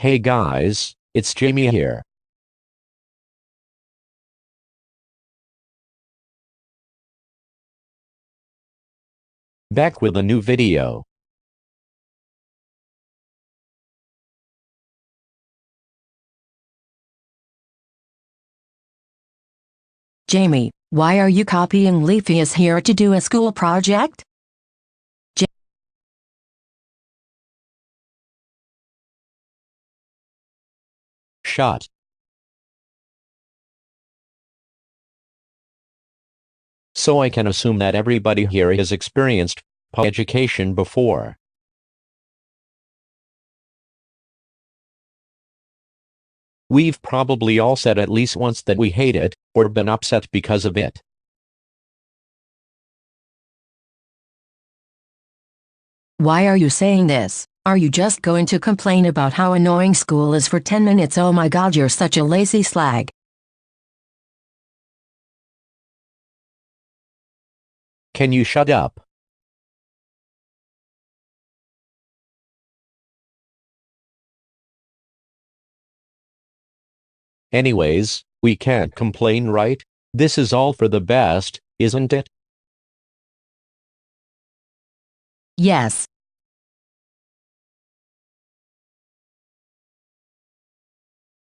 Hey guys, it's Jamie here. Back with a new video. Jamie, why are you copying Leafy is here to do a school project? Shot. So I can assume that everybody here has experienced education before. We've probably all said at least once that we hate it, or been upset because of it. Why are you saying this? Are you just going to complain about how annoying school is for 10 minutes? Oh my god, you're such a lazy slag. Can you shut up? Anyways, we can't complain, right? This is all for the best, isn't it? Yes.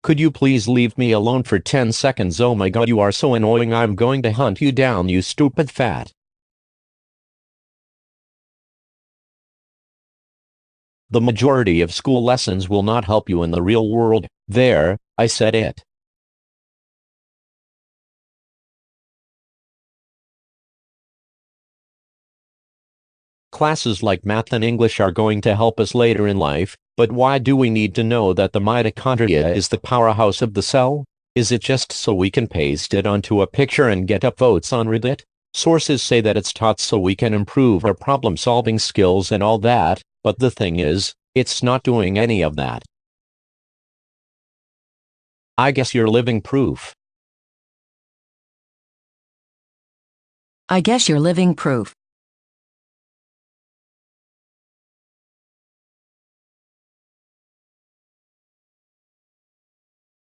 Could you please leave me alone for 10 seconds? Oh my god, you are so annoying. I'm going to hunt you down, you stupid fat. The majority of school lessons will not help you in the real world. There, I said it. Classes like math and English are going to help us later in life, but why do we need to know that the mitochondria is the powerhouse of the cell? Is it just so we can paste it onto a picture and get upvotes on Reddit? Sources say that it's taught so we can improve our problem-solving skills and all that, but the thing is, it's not doing any of that. I guess you're living proof. I guess you're living proof.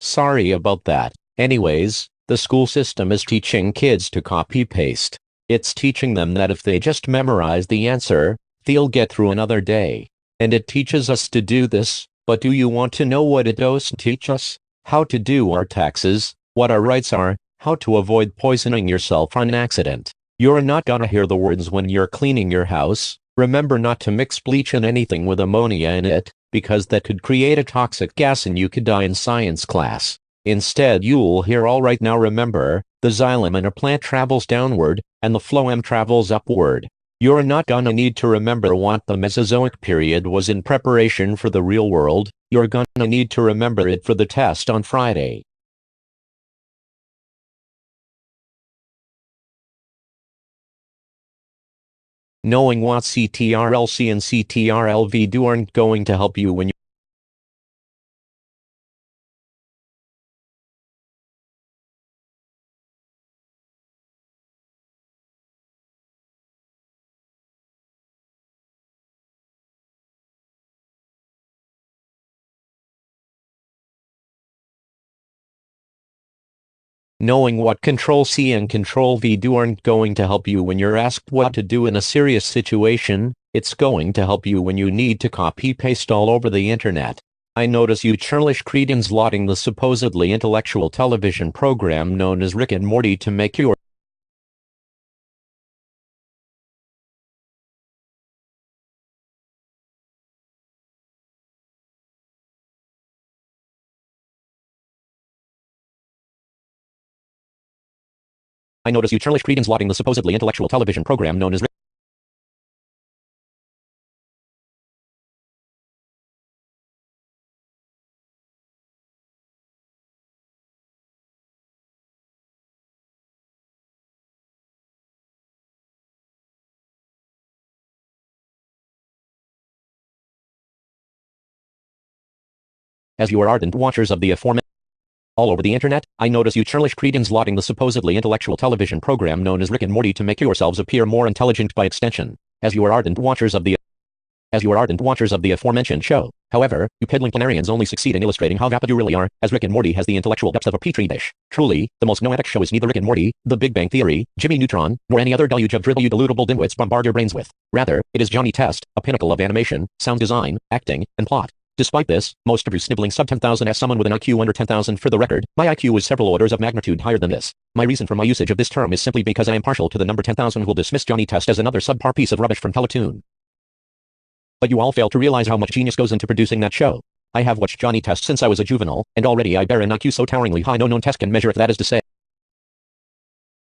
Sorry about that. Anyways, the school system is teaching kids to copy-paste. It's teaching them that if they just memorize the answer, they'll get through another day. And it teaches us to do this, but do you want to know what it doesn't teach us? How to do our taxes, what our rights are, how to avoid poisoning yourself on accident. You're not gonna hear the words when you're cleaning your house. Remember not to mix bleach in anything with ammonia in it, because that could create a toxic gas and you could die in science class. Instead you'll hear all right. Now remember, the xylem in a plant travels downward, and the phloem travels upward. You're not gonna need to remember what the Mesozoic period was in preparation for the real world. You're gonna need to remember it for the test on Friday. Knowing what CTRL-C and CTRL-V do aren't going to help you when you Knowing what Control-C and Control-V do aren't going to help you when you're asked what to do in a serious situation. It's going to help you when you need to copy-paste all over the internet. I notice you churlish cretins lauding the supposedly intellectual television program known as Rick and Morty to make your I notice you churlish cretins lauding the supposedly intellectual television program known as Rick. As you are ardent watchers of the aforementioned all over the internet, I notice you churlish cretins lauding the supposedly intellectual television program known as Rick and Morty to make yourselves appear more intelligent by extension. As you are ardent watchers of the as you are ardent watchers of the aforementioned show. However, you peddling planarians only succeed in illustrating how vapid you really are, as Rick and Morty has the intellectual depths of a petri dish. Truly, the most noetic show is neither Rick and Morty, The Big Bang Theory, Jimmy Neutron, nor any other deluge of drivel you deludable dimwits bombard your brains with. Rather, it is Johnny Test, a pinnacle of animation, sound design, acting, and plot. Despite this, most of you sniveling sub 10,000 as someone with an IQ under 10,000. For the record, my IQ is several orders of magnitude higher than this. My reason for my usage of this term is simply because I am partial to the number 10,000 who will dismiss Johnny Test as another subpar piece of rubbish from Teletoon. But you all fail to realize how much genius goes into producing that show. I have watched Johnny Test since I was a juvenile, and already I bear an IQ so toweringly high no known test can measure it. That is to say,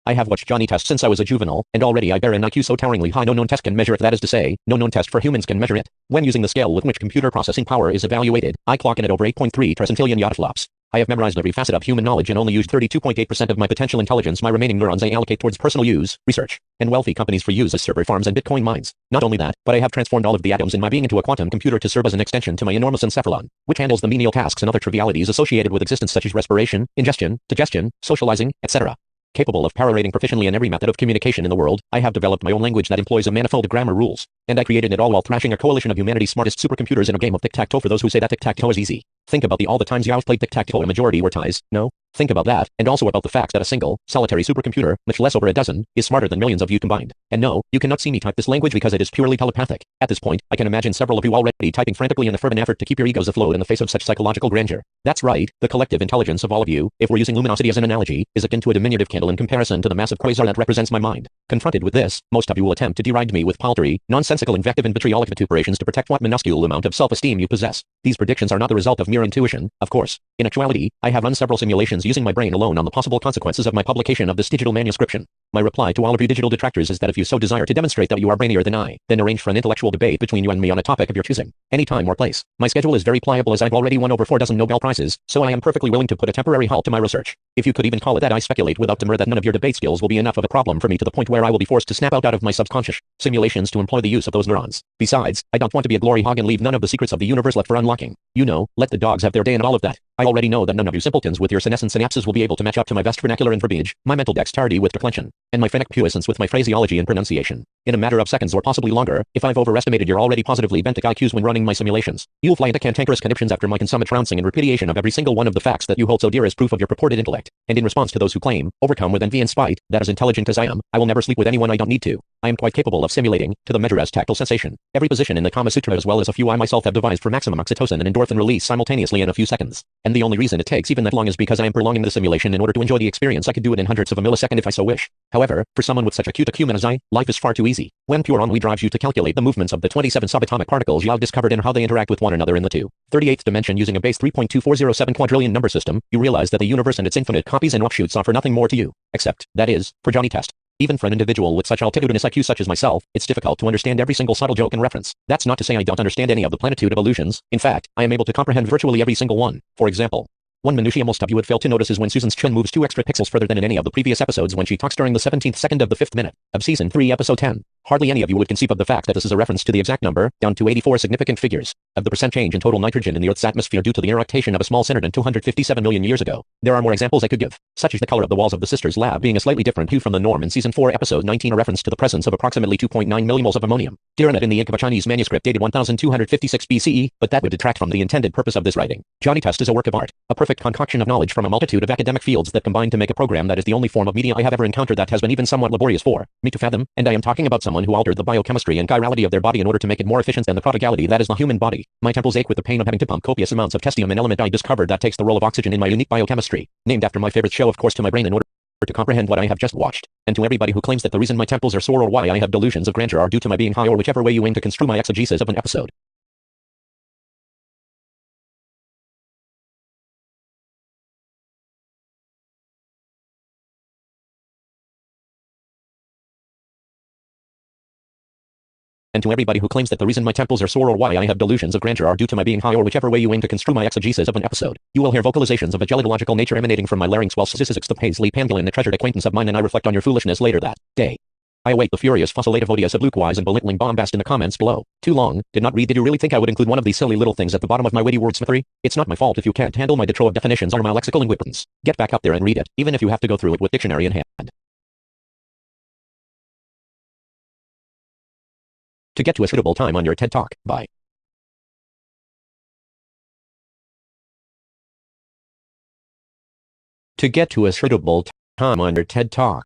I have watched Johnny Test since I was a juvenile, and already I bear an IQ so toweringly high no known test can measure it. That is to say, no known test for humans can measure it. When using the scale with which computer processing power is evaluated, I clock in at over 8.3 trillion yottaflops. I have memorized every facet of human knowledge and only used 32.8% of my potential intelligence. My remaining neurons I allocate towards personal use, research, and wealthy companies for use as server farms and Bitcoin mines. Not only that, but I have transformed all of the atoms in my being into a quantum computer to serve as an extension to my enormous encephalon, which handles the menial tasks and other trivialities associated with existence such as respiration, ingestion, digestion, socializing, etc. Capable of perorating proficiently in every method of communication in the world, I have developed my own language that employs a manifold of grammar rules, and I created it all while thrashing a coalition of humanity's smartest supercomputers in a game of tic-tac-toe for those who say that tic-tac-toe is easy. Think about all the times you've played tic-tac-toe, a majority were ties, no? Think about that, and also about the fact that a single, solitary supercomputer, much less over a dozen, is smarter than millions of you combined. And no, you cannot see me type this language because it is purely telepathic. At this point, I can imagine several of you already typing frantically in a fervent effort to keep your egos afloat in the face of such psychological grandeur. That's right, the collective intelligence of all of you, if we're using luminosity as an analogy, is akin to a diminutive candle in comparison to the massive quasar that represents my mind. Confronted with this, most of you will attempt to deride me with paltry, nonsensical invective and vitriolic vituperations to protect what minuscule amount of self-esteem you possess. These predictions are not the result of mere intuition, of course. In actuality, I have run several simulations using my brain alone on the possible consequences of my publication of this digital manuscription. My reply to all of you digital detractors is that if you so desire to demonstrate that you are brainier than I, then arrange for an intellectual debate between you and me on a topic of your choosing. Any time or place. My schedule is very pliable as I've already won over 4 dozen Nobel Prizes, so I am perfectly willing to put a temporary halt to my research. If you could even call it that, I speculate without demur that none of your debate skills will be enough of a problem for me to the point where I will be forced to snap out of my subconscious simulations to employ the use of those neurons. Besides, I don't want to be a glory hog and leave none of the secrets of the universe left for unlocking. You know, let the dogs have their day and all of that. I already know that none of you simpletons with your senescent synapses will be able to match up to my vast vernacular and verbiage, my mental dexterity with declension, and my phonetic puissance with my phraseology and pronunciation. In a matter of seconds or possibly longer, if I've overestimated your already positively bent IQs when running my simulations, you'll fly into cantankerous conniptions after my consummate trouncing and repudiation of every single one of the facts that you hold so dear as proof of your purported intellect. And in response to those who claim, overcome with envy and spite, that as intelligent as I am, I will never sleep with anyone I don't need to. I am quite capable of simulating, to the measure as tactile sensation, every position in the Kama Sutra as well as a few I myself have devised for maximum oxytocin and endorphin release simultaneously in a few seconds. And the only reason it takes even that long is because I am prolonging the simulation in order to enjoy the experience. I could do it in hundredths of a millisecond if I so wish. However, for someone with such acute acumen as I, life is far too easy. When pure ennui drives you to calculate the movements of the 27 subatomic particles you have discovered and how they interact with one another in the 2/38th dimension using a base 3.2407 quadrillion number system, you realize that the universe and its infinite copies and offshoots offer nothing more to you, except, that is, for Johnny Test. Even for an individual with such altitudinous IQ such as myself, it's difficult to understand every single subtle joke and reference. That's not to say I don't understand any of the plenitude of illusions. In fact, I am able to comprehend virtually every single one. For example, one minutiae most of you would fail to notice is when Susan's chin moves 2 extra pixels further than in any of the previous episodes when she talks during the 17th second of the 5th minute of Season 3 Episode 10. Hardly any of you would conceive of the fact that this is a reference to the exact number, down to 84 significant figures, of the percent change in total nitrogen in the Earth's atmosphere due to the eructation of a small synodon 257 million years ago. There are more examples I could give, such as the color of the walls of the sisters' lab being a slightly different hue from the norm in Season 4 Episode 19, a reference to the presence of approximately 2.9 millimoles of ammonium, Diranite in the ink of a Chinese manuscript dated 1256 BCE, but that would detract from the intended purpose of this writing. Johnny Test is a work of art, a perfect concoction of knowledge from a multitude of academic fields that combine to make a program that is the only form of media I have ever encountered that has been even somewhat laborious for me to fathom, and I am talking about someone who altered the biochemistry and chirality of their body in order to make it more efficient than the prodigality that is the human body. My temples ache with the pain of having to pump copious amounts of testium, an element I discovered that takes the role of oxygen in my unique biochemistry, named after my favorite show of course, to my brain in order to comprehend what I have just watched. And to everybody who claims that the reason my temples are sore or why I have delusions of grandeur are due to my being high or whichever way you aim to construe my exegesis of an episode. And to everybody who claims that the reason my temples are sore or why I have delusions of grandeur are due to my being high or whichever way you aim to construe my exegesis of an episode, you will hear vocalizations of a gelidological nature emanating from my larynx while Sisyphus the Paisley Pangolin, a treasured acquaintance of mine, and I reflect on your foolishness later that day. I await the furious fussilative odious obliquewise and belittling bombast in the comments below. Too long, did not read. Did you really think I would include one of these silly little things at the bottom of my witty wordsmithery? It's not my fault if you can't handle my detrove of definitions or my lexical incompetence. Get back up there and read it, even if you have to go through it with dictionary in hand. To get to a suitable time on your TED Talk, bye. To get to a suitable time on your TED Talk,